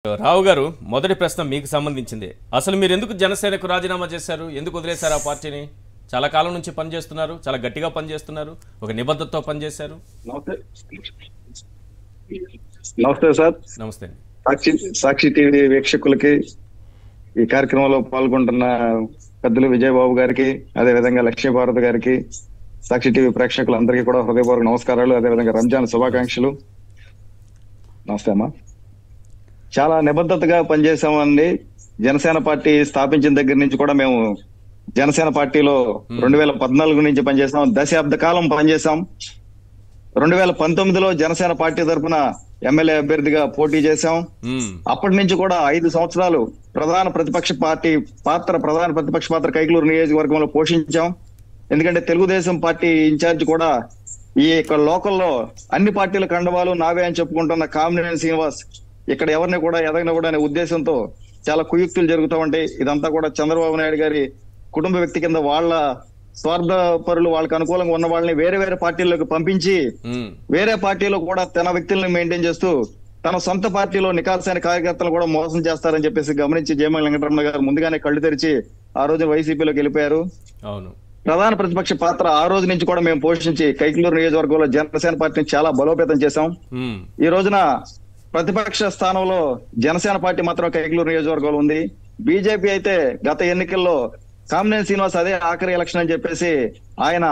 రావు గారు మొదటి ప్రశ్న మీకు సంబంధించింది. అసలు మీరు ఎందుకు జనసేనకు రాజీనామా చేశారు? ఎందుకు వదిలేశారు ఆ పార్టీని? చాలా కాలం నుంచి పనిచేస్తున్నారు, చాలా గట్టిగా పనిచేస్తున్నారు, ఒక నిబద్ధతతో పనిచేశారు. నమస్తే సార్. నమస్తే. సాక్షి టీవీ వీక్షకులకి, ఈ కార్యక్రమంలో పాల్గొంటున్న పెద్దలు విజయబాబు గారికి, అదే విధంగా లక్ష్మీభారతి గారికి, సాక్షి టీవీ ప్రేక్షకులందరికీ కూడా హృదయపూర్వక నమస్కారాలు, అదే విధంగా రంజాన్ శుభాకాంక్షలు. నమస్తే అమ్మా. చాలా నిబద్ధతగా పనిచేసామండి. జనసేన పార్టీ స్థాపించిన దగ్గర నుంచి కూడా మేము జనసేన పార్టీలో 2014 నుంచి పనిచేసాం. దశాబ్ద కాలం పనిచేసాం. 2019లో జనసేన పార్టీ తరఫున ఎమ్మెల్యే అభ్యర్థిగా పోటీ చేశాం. అప్పటి నుంచి కూడా 5 సంవత్సరాలు ప్రధాన ప్రతిపక్ష పాత్ర కైకలూరు నియోజకవర్గంలో పోషించాం. ఎందుకంటే తెలుగుదేశం పార్టీ ఇన్ఛార్జ్ కూడా ఈ లోకల్లో అన్ని పార్టీల కండవాలు నావే అని చెప్పుకుంటున్న కామినేని శ్రీనివాస్ ఇక్కడ ఎవరిని కూడా ఎదగనివ్వడం అనే ఉద్దేశంతో చాలా కుయుక్తులు జరుగుతూ ఉంటాయి. ఇదంతా కూడా చంద్రబాబు నాయుడు గారి కుటుంబ వ్యక్తి కింద వాళ్ళ స్వార్థ పరులు, వాళ్ళకి అనుకూలంగా ఉన్న వాళ్ళని వేరే వేరే పార్టీల్లోకి పంపించి వేరే పార్టీలో కూడా తన వ్యక్తులను మెయింటైన్ చేస్తూ తన సొంత పార్టీలో నికాల్సైన కార్యకర్తలు కూడా మోసం చేస్తారని చెప్పేసి గమనించి జయమల వెంకటరమణ గారు ముందుగానే కళ్ళు తెరిచి ఆ రోజు వైసీపీలోకి వెళ్ళిపోయారు. అవును. ప్రధాన ప్రతిపక్ష పాత్ర ఆ రోజు నుంచి కూడా మేము పోషించి కైకలూరు నియోజకవర్గంలో జనసేన పార్టీని చాలా బలోపేతం చేశాం. ఈ రోజున ప్రతిపక్ష స్థానంలో జనసేన పార్టీ మాత్రం కైకలూరు నియోజకవర్గంలో ఉంది. బీజేపీ అయితే గత ఎన్నికల్లో కామినేని శ్రీనివాస్ అదే ఆఖరి ఎలక్షన్ అని చెప్పేసి ఆయన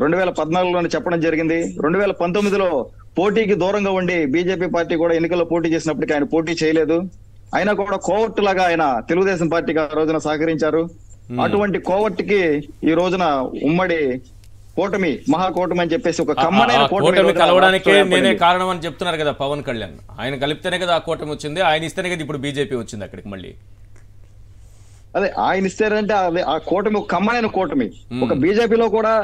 2014లోనే చెప్పడం జరిగింది. 2019లో పోటీకి దూరంగా ఉండి బీజేపీ పార్టీ కూడా ఎన్నికల్లో పోటీ చేసినప్పటికీ ఆయన పోటీ చేయలేదు. అయినా కూడా కోవర్ట్ లాగా ఆయన తెలుగుదేశం పార్టీకి ఆ రోజున సహకరించారు. అటువంటి కోవర్ట్కి ఈ రోజున ఉమ్మడి కూటమి, మహాకూటమి అని చెప్పేసి ఒక కమ్మనైన కూటమి కలవడానికే నేనే కారణం అని చెప్తున్నారు కదా పవన్ కళ్యాణ్. ఆయన కలిపితేనే కదా ఆ కూటమి వచ్చింది, ఆయన ఇస్తేనే కదా ఇప్పుడు బీజేపీ వచ్చింది అక్కడికి. మళ్ళీ అదే ఆయన ఇస్తారంటే అదే ఆ కూటమి ఒక కమ్మనైన కూటమి. ఒక బీజేపీలో కూడా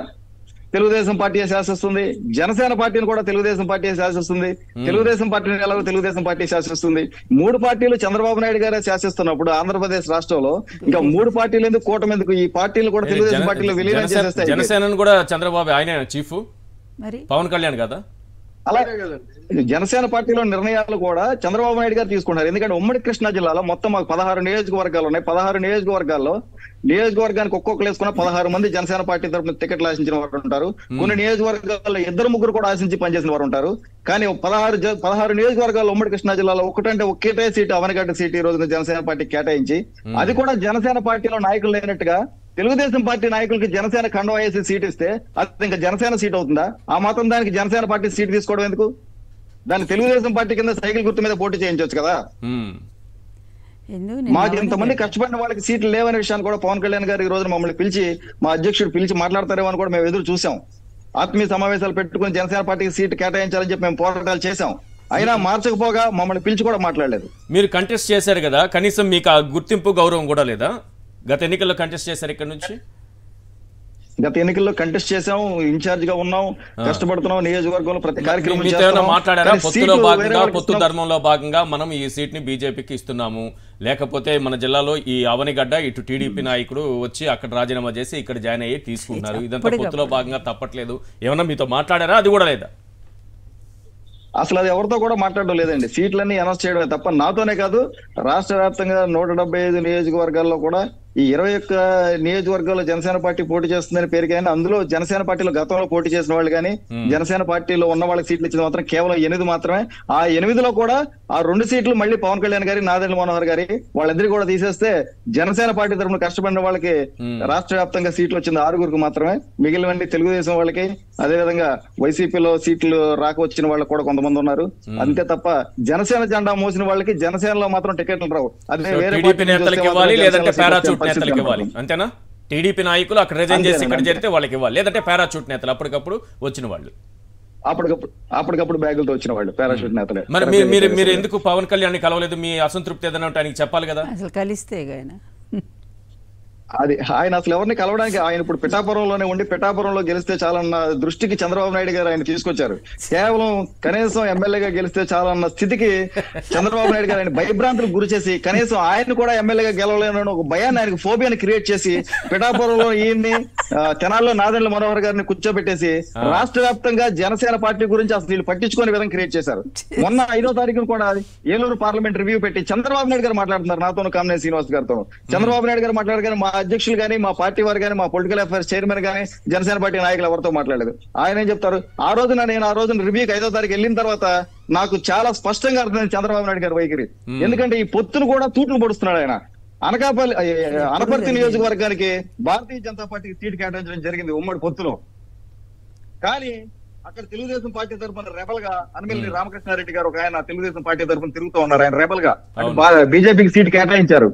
తెలుగుదేశం పార్టీ శాసిస్తుంది, జనసేన పార్టీని కూడా తెలుగుదేశం పార్టీ శాసిస్తుంది, తెలుగుదేశం పార్టీని ఎలాగో తెలుగుదేశం పార్టీ శాసిస్తుంది. 3 పార్టీలు చంద్రబాబు నాయుడు గారే శాసిస్తున్నప్పుడు ఆంధ్రప్రదేశ్ రాష్ట్రంలో ఇంకా 3 పార్టీలు ఎందుకు, కూటమి ఎందుకు? ఈ పార్టీలు కూడా తెలుగుదేశం పార్టీలో విలీనం చేసేస్తాయి. జనసేనను కూడా చంద్రబాబు ఆయన చీఫ్, పవన్ కళ్యాణ్ కదా. అలా జనసేన పార్టీలో నిర్ణయాలు కూడా చంద్రబాబు నాయుడు గారు తీసుకుంటారు. ఎందుకంటే ఉమ్మడి కృష్ణా జిల్లాలో మొత్తం మాకు 16 నియోజకవర్గాలు ఉన్నాయి. 16 నియోజకవర్గాల్లో నియోజకవర్గానికి ఒక్కొక్కరు వేసుకున్న 16 మంది జనసేన పార్టీ తరఫున టికెట్లు ఆశించిన వారు ఉంటారు. కొన్ని నియోజకవర్గాల్లో 2-3 కూడా ఆశించి పనిచేసిన వారు ఉంటారు. కానీ 16 నియోజకవర్గాల్లో ఉమ్మడి కృష్ణా జిల్లాలో ఒకటే సీటు, అవనగడ్డ సీటు ఈ రోజున జనసేన పార్టీ కేటాయించి, అది కూడా జనసేన పార్టీలో నాయకులు లేనట్టుగా తెలుగుదేశం పార్టీ నాయకులకి జనసేన ఖండం వేసి సీట్ ఇస్తే అది ఇంకా జనసేన సీట్ అవుతుందా? ఆ మాత్రం దానికి జనసేన పార్టీ సీట్ తీసుకోవడం ఎందుకు? దాన్ని తెలుగుదేశం పార్టీ కింద సైకిల్ గుర్తు మీద పోటీ చేయించవచ్చు కదా. మాకు ఇంతమంది కష్టపడిన వాళ్ళకి సీట్లు లేవనే విషయాన్ని కూడా పవన్ కళ్యాణ్ గారు ఈ రోజున మమ్మల్ని పిలిచి, మా అధ్యక్షుడు పిలిచి మాట్లాడతారేమో అని కూడా మేము ఎదురు చూసాం. ఆత్మీయ సమావేశాలు పెట్టుకుని జనసేన పార్టీకి సీట్ కేటాయించాలని చెప్పి మేము పోరాటాలు చేశాం. అయినా మార్చకపోగా మమ్మల్ని పిలిచి కూడా మాట్లాడలేదు. మీరు కంటెస్ట్ చేశారు కదా, కనీసం మీకు ఆ గుర్తింపు, గౌరవం కూడా లేదా? గత ఎన్నికల్లో కంటెస్ట్ చేశారు ఇక్కడ నుంచి. గత ఎన్నికల్లో కంటెస్ట్ చేసాం, ఇన్ఛార్జ్ గా ఉన్నాం, కష్టపడుతున్నాం. నియోజకవర్గంలో ప్రతి కార్యక్రమం మాట్లాడారా? పొత్తులో భాగంగా, పొత్తు ధర్మంలో భాగంగా మనం ఈ సీట్ ని బీజేపీకి ఇస్తున్నాము, లేకపోతే మన జిల్లాలో ఈ అవనిగడ్డ ఇటు టీడీపీ నాయకుడు వచ్చి అక్కడ రాజీనామా చేసి ఇక్కడ జాయిన్ అయ్యి తీసుకుంటున్నారు, ఇదంతా పొత్తులో భాగంగా తప్పట్లేదు, ఏమన్నా మీతో మాట్లాడారా? అది కూడా లేదా? అసలు అది ఎవరితో కూడా మాట్లాడడం లేదండి. సీట్లన్నీ అనౌన్స్ చేయడమే తప్ప నాతోనే కాదు, రాష్ట్ర వ్యాప్తంగా 175 నియోజకవర్గాల్లో కూడా ఈ 21 నియోజకవర్గాల్లో జనసేన పార్టీ పోటీ చేస్తుందని పేరు, కానీ అందులో జనసేన పార్టీలో గతంలో పోటీ చేసిన వాళ్ళు కానీ జనసేన పార్టీలో ఉన్న వాళ్ళకి సీట్లు ఇచ్చింది మాత్రం కేవలం 8 మాత్రమే. ఆ 8లో కూడా ఆ 2 సీట్లు మళ్ళీ పవన్ కళ్యాణ్ గారి, నాదెండ్ల మనోహర్ గారి, వాళ్ళిద్దరికి కూడా తీసేస్తే జనసేన పార్టీ తరఫున కష్టపడిన వాళ్ళకి రాష్ట్ర వ్యాప్తంగా సీట్లు వచ్చింది 6గురికి మాత్రమే. మిగిలినవన్నీ తెలుగుదేశం వాళ్ళకి, అదేవిధంగా వైసీపీలో సీట్లు రాక వచ్చిన వాళ్ళకి కూడా కొంతమంది ఉన్నారు. అంతే తప్ప జనసేన జెండా మోసిన వాళ్ళకి జనసేనలో మాత్రం టికెట్లు రావు. అదే వేరే నేతలకు ఇవ్వాలి అంతేనా? టీడీపీ నాయకులు అక్కడ రిజైన్ చేసి ఇక్కడ చేరితే వాళ్ళకి ఇవ్వాలి, లేదంటే పారాచూట్ నేతలు అప్పటికప్పుడు వచ్చిన వాళ్ళు, అప్పటికప్పుడు బ్యాగులతో వచ్చిన వాళ్ళు పారాషూట్ నేతలే. మరి మీరు ఎందుకు పవన్ కళ్యాణ్ కలవలేదు? మీ అసంతృప్తి ఏదైనా ఆయనకి చెప్పాలి కదా. అసలు కలిస్తే అది ఆయన అసలు ఎవరిని కలవడానికి ఆయన ఇప్పుడు పిఠాపురంలోనే ఉండి పిఠాపురంలో గెలిస్తే చాలన్న దృష్టికి చంద్రబాబు నాయుడు గారు ఆయన తీసుకొచ్చారు. కేవలం కనీసం ఎమ్మెల్యేగా గెలిస్తే చాలన్న స్థితికి చంద్రబాబు నాయుడు గారు ఆయన భయభ్రాంతులకు గురి చేసి కనీసం ఆయన కూడా ఎమ్మెల్యేగా గెలవలేనని ఒక భయాన్ని, ఆయనకు ఫోబియాని క్రియేట్ చేసి పిఠాపురంలో ఈయన్ని తెనాల్లో నాదెండ్ల మనోహర్ గారిని కూర్చోబెట్టేసి రాష్ట్ర వ్యాప్తంగా జనసేన పార్టీ గురించి అసలు వీళ్ళు పట్టించుకునే విధంగా క్రియేట్ చేశారు. మొన్న 5వ తారీఖున కూడా ఏలూరు పార్లమెంట్ రివ్యూ పెట్టి చంద్రబాబు నాయుడు గారు మాట్లాడుతున్నారు నాతోను, కామినేని శ్రీనివాస్ గారితో. చంద్రబాబు నాయుడు గారు మాట్లాడారు కానీ మా అధ్యక్షులు కానీ, మా పార్టీ వారు కానీ, మా పొలిటికల్ అఫైర్స్ చైర్మన్ కానీ, జనసేన పార్టీ నాయకులు ఎవరితో మాట్లాడలేదు. ఆయన ఏం చెప్తారు, ఆ రోజున రివ్యూకి 5వ తారీఖు వెళ్ళిన తర్వాత నాకు చాలా స్పష్టంగా అర్థమైంది చంద్రబాబు నాయుడు గారి వైఖరి. ఎందుకంటే ఈ పొత్తును కూడా తూట్లు పొడుస్తున్నాడు ఆయన. అనపర్తి నియోజకవర్గానికి భారతీయ జనతా పార్టీకి సీటు కేటాయించడం జరిగింది ఉమ్మడి పొత్తులో. కానీ అక్కడ తెలుగుదేశం పార్టీ తరఫున రెబల్ గా అనమిల్లి రామకృష్ణారెడ్డి గారు ఒక ఆయన తెలుగుదేశం పార్టీ తరఫున తిరుగుతూ ఉన్నారు. ఆయన రెబల్ గా బీజేపీకి సీట్ కేటాయించారు.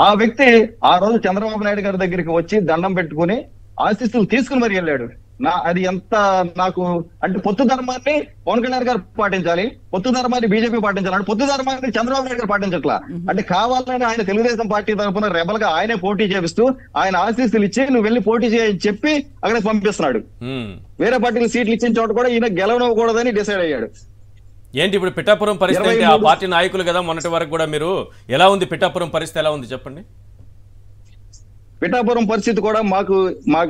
ఆ వ్యక్తి ఆ రోజు చంద్రబాబు నాయుడు గారి దగ్గరికి వచ్చి దండం పెట్టుకుని ఆశీస్సులు తీసుకుని మరి వెళ్ళాడు. అది ఎంత నాకు అంటే పొత్తు ధర్మాన్ని పవన్ కళ్యాణ్ గారు పాటించాలి, పొత్తు ధర్మాన్ని బీజేపీ పాటించాలి, అంటే పొత్తు ధర్మాన్ని చంద్రబాబు నాయుడు గారు పాటించట్లా. అంటే కావాలని ఆయన తెలుగుదేశం పార్టీ తరఫున రెబల్ గా ఆయనే పోటీ చేపిస్తూ ఆయన ఆశీస్సులు ఇచ్చి నువ్వు వెళ్ళి పోటీ చేయని చెప్పి అక్కడికి పంపిస్తున్నాడు. వేరే పార్టీలు సీట్లు ఇచ్చిన చోట కూడా ఈయన గెలవకూడదని డిసైడ్ అయ్యాడు. ఏంటి ఇప్పుడు పిఠాపురం పరిస్థితి? ఆ పార్టీ నాయకులు కదా మొన్నటి వరకు కూడా. మీరు ఎలా ఉంది పిఠాపురం పరిస్థితి, ఎలా ఉంది చెప్పండి? పిఠాపురం పరిస్థితి కూడా మాకు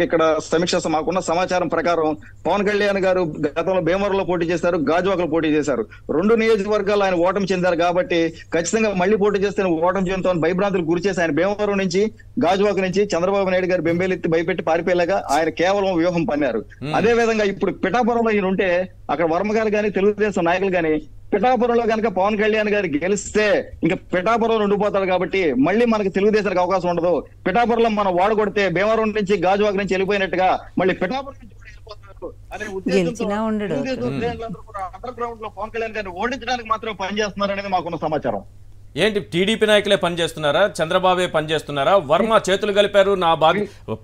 ఇక్కడ సమీక్ష మాకున్న సమాచారం ప్రకారం పవన్ కళ్యాణ్ గారు గతంలో భీమవరంలో పోటీ చేశారు, గాజువాకలో పోటీ చేశారు. 2 నియోజకవర్గాలు ఆయన ఓటమి చెందారు కాబట్టి ఖచ్చితంగా మళ్ళీ పోటీ చేస్తే ఓటమి చెందుతామని భయభ్రాంతులకు గురి చేసి ఆయన భీమవరం నుంచి గాజువాక నుంచి చంద్రబాబు నాయుడు గారు బెంబేలెత్తి భయపెట్టి పారిపోయేలాగా ఆయన కేవలం వ్యూహం పన్నారు. అదే విధంగా ఇప్పుడు పిఠాపురంలో ఈయన ఉంటే అక్కడ వర్మ గారు కానీ తెలుగుదేశం నాయకులు కానీ పిఠాపురంలో కనుక పవన్ కళ్యాణ్ గారు గెలిస్తే ఇంకా పిఠాపురం ఉండిపోతాడు కాబట్టి మళ్ళీ మనకి తెలుగుదేశానికి అవకాశం ఉండదు. పిఠాపురంలో మనం వాడగొడితే భీమవరం నుంచి గాజువాక నుంచి వెళ్ళిపోయినట్టుగా మళ్ళీ పిఠాపురం నుంచి కూడా వెళ్ళిపోతారు అనే ఉద్దేశంతో అండర్ గ్రౌండ్ లో పవన్ కళ్యాణ్ గారిని ఓడించడానికి మాత్రమే పనిచేస్తున్నారు అనేది మాకున్న సమాచారం. ఏంటి టీడీపీ నాయకులే పనిచేస్తున్నారా, చంద్రబాబే పనిచేస్తున్నారా? వర్మ చేతులు కలిపారు, నా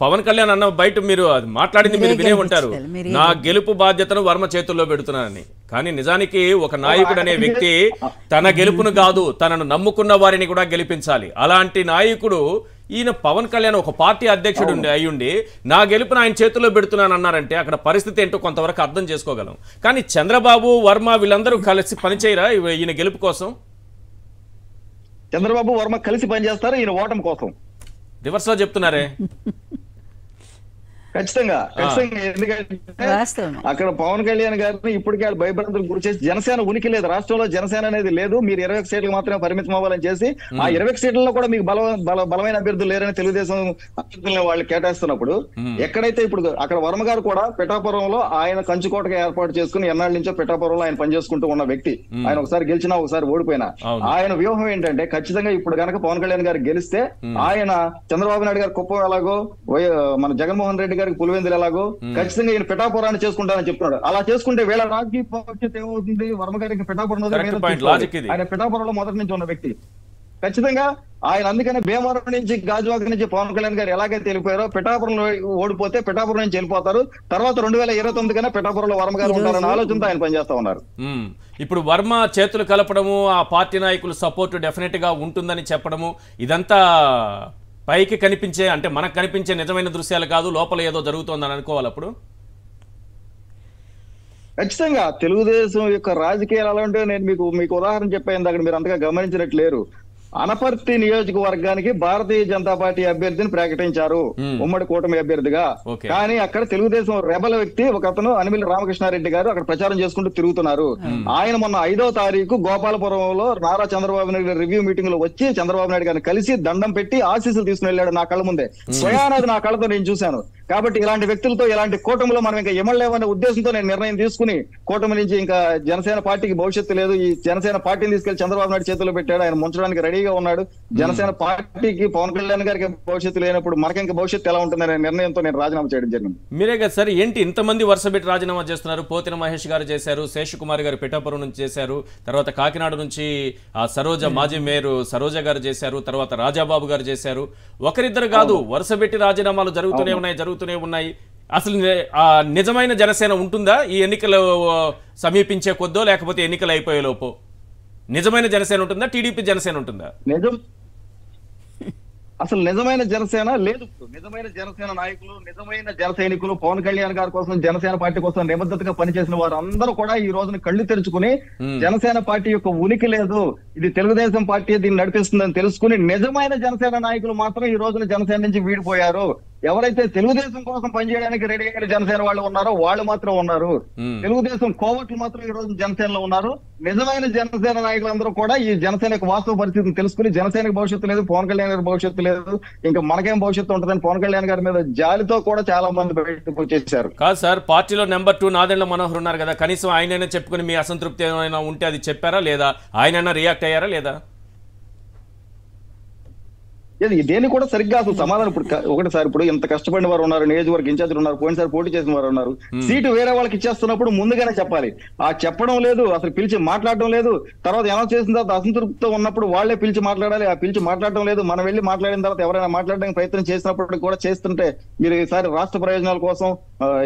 పవన్ కళ్యాణ్ అన్న బయట మీరు మాట్లాడింది మీరు వినే ఉంటారు, నా గెలుపు బాధ్యతను వర్మ చేతుల్లో పెడుతున్నానని. కానీ నిజానికి ఒక నాయకుడు అనే వ్యక్తి తన గెలుపును కాదు తనను నమ్ముకున్న వారిని కూడా గెలిపించాలి. అలాంటి నాయకుడు ఈయన పవన్ కళ్యాణ్ ఒక పార్టీ అధ్యక్షుడు అయ్యుండి నా గెలుపును ఆయన చేతుల్లో పెడుతున్నాను అన్నారంటే అక్కడ పరిస్థితి ఏంటో కొంతవరకు అర్థం చేసుకోగలం. కానీ చంద్రబాబు, వర్మ వీళ్ళందరూ కలిసి పనిచేయరా ఈయన గెలుపు కోసం? చంద్రబాబు వర్మ కలిసి పనిచేస్తారు ఈయన ఓటమి కోసం. రివర్స్ లో చెప్తున్నారే. ఖచ్చితంగా ఎందుకంటే అక్కడ పవన్ కళ్యాణ్ గారిని ఇప్పటికే భయభ్రాంతులకు గురి చేసి జనసేన ఉనికి లేదు, రాష్ట్రంలో జనసేన అనేది లేదు, మీరు 21 సీట్లకు మాత్రమే పరిమితం అవ్వాలని చేసి ఆ 21 సీట్లలో కూడా మీకు బలమైన అభ్యర్థులు లేరని తెలుగుదేశం అభ్యర్థులను వాళ్ళు కేటాయిస్తున్నప్పుడు ఎక్కడైతే ఇప్పుడు అక్కడ వర్మ గారు కూడా పిఠాపురంలో ఆయన కంచుకోటగా ఏర్పాటు చేసుకుని ఎన్నాళ్ళ నుంచో పిఠాపురంలో ఆయన పనిచేసుకుంటూ ఉన్న వ్యక్తి. ఆయన ఒకసారి గెలిచినా ఒకసారి ఓడిపోయినా ఆయన వ్యూహం ఏంటంటే ఖచ్చితంగా ఇప్పుడు కనుక పవన్ కళ్యాణ్ గారు గెలిస్తే ఆయన చంద్రబాబు నాయుడు గారు కుప్పం ఎలాగో మన జగన్మోహన్ రెడ్డి గారికి పులివెందులు ఎలాగో ఖచ్చితంగా ఈయన పిఠాపురాన్ని చేసుకుంటారని చెప్తున్నాడు. అలా చేసుకుంటే వీళ్ళ రాజకీయ భవిష్యత్తు ఏమవుతుంది? వర్మ గారికి పిఠాపురం ఆయన పిఠాపురంలో మొదటి నుంచి ఉన్న వ్యక్తి. ఖచ్చితంగా ఆయన అందుకనే భీమవరం నుంచి గాజువాక నుంచి పవన్ కళ్యాణ్ గారు ఎలాగైతే వెళ్ళిపోయారో పిఠాపురంలో ఓడిపోతే పిఠాపురం నుంచి వెళ్ళిపోతారు, తర్వాత 2029 కన్నా పిఠాపురంలో వర్మ గారు ఉంటారని ఆలోచనతో ఆయన పనిచేస్తా ఉన్నారు. ఇప్పుడు వర్మ చేతులు కలపడము, ఆ పార్టీ నాయకులు సపోర్ట్ డెఫినెట్ గా ఉంటుందని చెప్పడము, ఇదంతా పైకి కనిపించే అంటే మనకు కనిపించే నిజమైన దృశ్యాలు కాదు, లోపల ఏదో జరుగుతోందని అనుకోవాలి. అప్పుడు ఖచ్చితంగా తెలుగుదేశం యొక్క రాజకీయాలు ఎలా ఉంటే నేను మీకు ఉదాహరణ చెప్పాను, అక్కడ మీరు అంతగా గమనించినట్లేరు. అనపర్తి నియోజకవర్గానికి భారతీయ జనతా పార్టీ అభ్యర్థిని ప్రకటించారు ఉమ్మడి కూటమి అభ్యర్థిగా. కానీ అక్కడ తెలుగుదేశం రెబల్ వ్యక్తి ఒక అతను అనమిల్లి రామకృష్ణారెడ్డి గారు అక్కడ ప్రచారం చేసుకుంటూ తిరుగుతున్నారు. ఆయన మొన్న 5వ తారీఖు గోపాలపురంలో నారా చంద్రబాబు నాయుడు రివ్యూ మీటింగ్ లో వచ్చి చంద్రబాబు నాయుడు గారిని కలిసి దండం పెట్టి ఆశీస్సులు తీసుకుని వెళ్ళాడు నా కళ్ళ ముందే. స్వయానాది నా కళ్ళతో నేను చూశాను. కాబట్టి ఇలాంటి వ్యక్తులతో ఇలాంటి కూటమిలో మనం ఇంకా ఎమలేమనే ఉద్దేశంతో నేను నిర్ణయం తీసుకుని కూటమి నుంచి ఇంకా జనసేన పార్టీకి భవిష్యత్తు లేదు, ఈ జనసేన పార్టీని తీసుకెళ్లి చంద్రబాబు నాయుడు చేతుల్లో పెట్టాడు, ఆయన ముంచడానికి రెడీగా ఉన్నాడు. జనసేన పార్టీకి పవన్ కళ్యాణ్ గారికి భవిష్యత్తు లేనప్పుడు మనకి ఇంకా భవిష్యత్తు ఎలా ఉంటుందనే నిర్ణయంతో నేను రాజీనామా చేయడం జరిగింది. మీరే కదా సార్, ఏంటి ఇంతమంది వరుస పెట్టి రాజీనామా చేస్తున్నారు? పోతిన మహేష్ గారు చేశారు, శేషకుమార్ గారు పిఠాపురం నుంచి చేశారు, తర్వాత కాకినాడ నుంచి సరోజ మాజీ మేయర్ సరోజ గారు చేశారు, తర్వాత రాజాబాబు గారు చేశారు. ఒకరిద్దరు కాదు, వరుస పెట్టి రాజీనామాలు జరుగుతూనే ఉన్నాయి. అసలు నిజమైన జనసేన ఉంటుందా ఈ ఎన్నికలు సమీపించే కొద్దో, లేకపోతే ఎన్నికలు అయిపోయే లోపు నిజమైన జనసేన ఉంటుందా, టీడీపీ జనసేన ఉంటుందా? నిజం అసలు నిజమైన జనసేన లేదు. నిజమైన జనసేన నాయకులు, నిజమైన జన సైనికులు, పవన్ కళ్యాణ్ గారి కోసం, జనసేన పార్టీ కోసం నిబద్ధతగా పనిచేసిన వారు అందరూ కూడా ఈ రోజున కళ్ళు తెరుచుకుని జనసేన పార్టీ యొక్క ఉనికి లేదు, ఇది తెలుగుదేశం పార్టీ దీన్ని నడిపిస్తుందని తెలుసుకుని నిజమైన జనసేన నాయకులు మాత్రం ఈ రోజున జనసేన నుంచి వీడిపోయారు. ఎవరైతే తెలుగుదేశం కోసం పనిచేయడానికి రెడీ అయిన జనసేన వాళ్ళు ఉన్నారో వాళ్ళు మాత్రం ఉన్నారు. తెలుగుదేశం కోవట్లు మాత్రం ఈ రోజు జనసేనలో ఉన్నారు. నిజమైన జనసేన నాయకులందరూ కూడా ఈ జనసేన యొక్క వాస్తవ పరిస్థితిని తెలుసుకుని జనసేనకు భవిష్యత్తు లేదు, పవన్ కళ్యాణ్ గారి భవిష్యత్తు లేదు, ఇంకా మనకేం భవిష్యత్తు ఉంటుందని పవన్ కళ్యాణ్ గారి మీద జాలితో కూడా చాలా మంది బయటకు వచ్చేసారు. కాదు సార్, పార్టీలో నెంబర్ 2 నాదెండ్ల మనోహర్ ఉన్నారు కదా, కనీసం ఆయనైనా చెప్పుకుని మీ అసంతృప్తి ఏమైనా ఉంటే అది చెప్పారా లేదా? ఆయనైనా రియాక్ట్ అయ్యారా లేదా? దేన్ని కూడా సరిగ్గా అసలు సమాధానం ఇప్పుడు ఒకటిసారి ఇప్పుడు ఇంత కష్టపడిన వారు ఉన్నారు, నియోజకవర్గ ఇన్ఛార్జీలు ఉన్నారు, పోయినసారి పోటీ చేసిన వారు ఉన్నారు. సీటు వేరే వాళ్ళకి ఇచ్చేస్తున్నప్పుడు ముందుగానే చెప్పాలి. ఆ చెప్పడం లేదు, అసలు పిలిచి మాట్లాడడం లేదు. తర్వాత అనౌన్స్ చేసిన తర్వాత అసంతృప్తితో ఉన్నప్పుడు వాళ్ళే పిలిచి మాట్లాడాలి, ఆ పిలిచి మాట్లాడడం లేదు. మనం వెళ్ళి మాట్లాడిన తర్వాత ఎవరైనా మాట్లాడడానికి ప్రయత్నం చేసినప్పుడు కూడా చేస్తుంటే మీరు ఈసారి రాష్ట్ర ప్రయోజనాల కోసం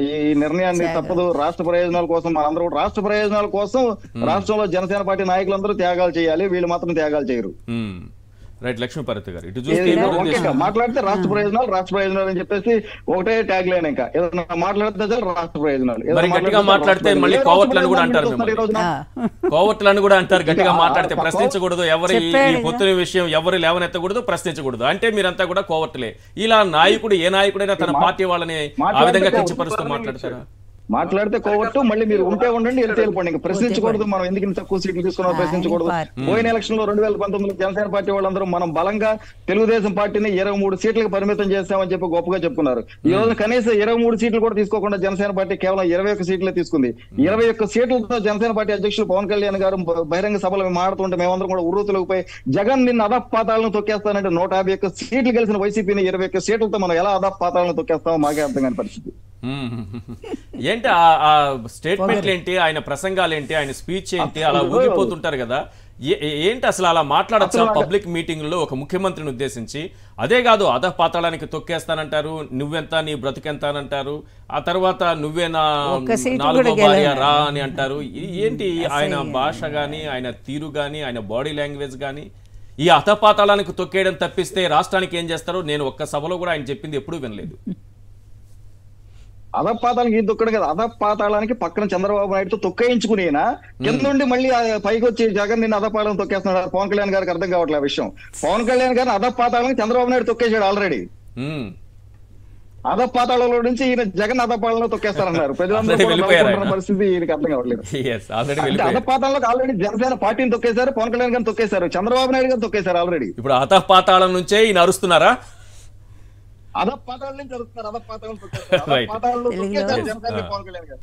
ఈ నిర్ణయాన్ని తప్పదు, రాష్ట్ర ప్రయోజనాల కోసం మనందరూ రాష్ట్ర ప్రయోజనాల కోసం రాష్ట్రంలో జనసేన పార్టీ నాయకులందరూ త్యాగాలు చేయాలి, వీళ్ళు మాత్రం త్యాగాలు చేయరు. రైట్, లక్ష్మీపార్వతి గారు ఇటు చూస్తే మాట్లాడితే రాష్ట్ర ప్రయోజనాలు అని చెప్పేసి ఒకటే ట్యాగ్ లైన్. ఇంకా ఏదైనా మాట్లాడితే రాష్ట్ర ప్రయోజనాలు, గట్టిగా మాట్లాడితే మళ్ళీ కోవట్లను కూడా అంటారు, కోవట్లను కూడా అంటారు. గట్టిగా మాట్లాడితే ప్రశ్నించకూడదు, ఎవరి ఈ పొత్తుల విషయం ఎవరు లేవనెత్తకూడదు, ప్రశ్నించకూడదు అంటే మీరంతా కూడా కోవట్లే. ఇలా నాయకుడు ఏ నాయకుడైనా తన పార్టీ వాళ్ళని ఆ విధంగా కించపరుస్తూ మాట్లాడతారా? మాట్లాడితే కోవట్టు, మళ్ళీ మీరు ఉంటే ఉండండి, వెళ్తే వెళ్ళిపోండి. ఇంకా ప్రశ్నించకూడదు. మనం ఎందుకు తక్కువ సీట్లు తీసుకున్నాం ప్రశ్నించకూడదు. పోయిన ఎలక్షన్ లో 2019 జనసేన పార్టీ వాళ్ళందరూ మనం బలంగా తెలుగుదేశం పార్టీని 23 సీట్లకు పరిమితం చేస్తామని చెప్పి గొప్పగా చెప్పుకున్నారు. ఈ రోజు కనీసం 23 సీట్లు కూడా తీసుకోకుండా జనసేన పార్టీ కేవలం 21 సీట్లే తీసుకుంది. 21 సీట్లతో జనసేన పార్టీ అధ్యక్షులు పవన్ కళ్యాణ్ గారు బహిరంగ సభలు మాడుతుంటే మేమందరం కూడా ఉర్రూతులకు పోయి జగన్ నిన్న అధపాతాలను తొక్కేస్తానంటే 151 సీట్లు గెలిచిన వైసీపీని 21 సీట్లతో మనం ఎలా అధపాతాలను తొక్కేస్తామో మాకే అర్థం కాని పరిస్థితి. ఏంటి ఆ స్టేట్మెంట్లు ఏంటి, ఆయన ప్రసంగాలు ఏంటి, ఆయన స్పీచ్ ఏంటి, అలా ఊగిపోతుంటారు కదా, ఏంటి అసలు అలా మాట్లాడచ్చా పబ్లిక్ మీటింగ్ లో ఒక ముఖ్యమంత్రిని ఉద్దేశించి? అదే కాదు, అధపాతాళానికి తొక్కేస్తానంటారు, నువ్వెంత నీ బ్రతికెంత అని అంటారు, ఆ తర్వాత నువ్వే నా 4వ భార్య రా అని అంటారు. ఏంటి ఆయన భాష గాని, ఆయన తీరు గాని, ఆయన బాడీ లాంగ్వేజ్ గాని, ఈ అధపాతాళానికి తొక్కేయడం తప్పిస్తే రాష్ట్రానికి ఏం చేస్తారో నేను ఒక్క సభలో కూడా ఆయన చెప్పింది ఎప్పుడూ వినలేదు. అధపాతాళానికి ఇది తొక్కడు కదా, అధపాతాళానికి పక్కన చంద్రబాబు నాయుడుతో తొక్కేయించుకునేనా కింద నుండి మళ్ళీ పైకి వచ్చి జగన్ నిన్న అధపాతాళం తొక్కేస్తున్నాడు. పవన్ కళ్యాణ్ గారికి అర్థం కావట్లే ఆ విషయం. పవన్ కళ్యాణ్ గారిని అధపాతాళానికి చంద్రబాబు నాయుడు తొక్కేశాడు ఆల్రెడీ. అధపాతాళంలో నుంచి ఈయన జగన్ అధపాతాళంలో తొక్కేస్తారన్నారు. ప్రజలందరూ పరిస్థితి ఈయనకి అర్థం కావట్లేదు. అధపాతాళంలోకి ఆల్రెడీ జనసేన పార్టీని తొక్కేశారు, పవన్ కళ్యాణ్ గారిని తొక్కేశారు, చంద్రబాబు నాయుడు గారిని తొక్కేశారు ఆల్రెడీ. ఇప్పుడు అధపాతాళం నుంచే ఈయన అరుస్తున్నారా? అధపాతాళం నుంచి అరుస్తున్నారు, అధపాతాళం తొక్కేస్తారు, అధపాతాళంలో తొక్కేశారు జనసేన పవన్ కళ్యాణ్ గారు.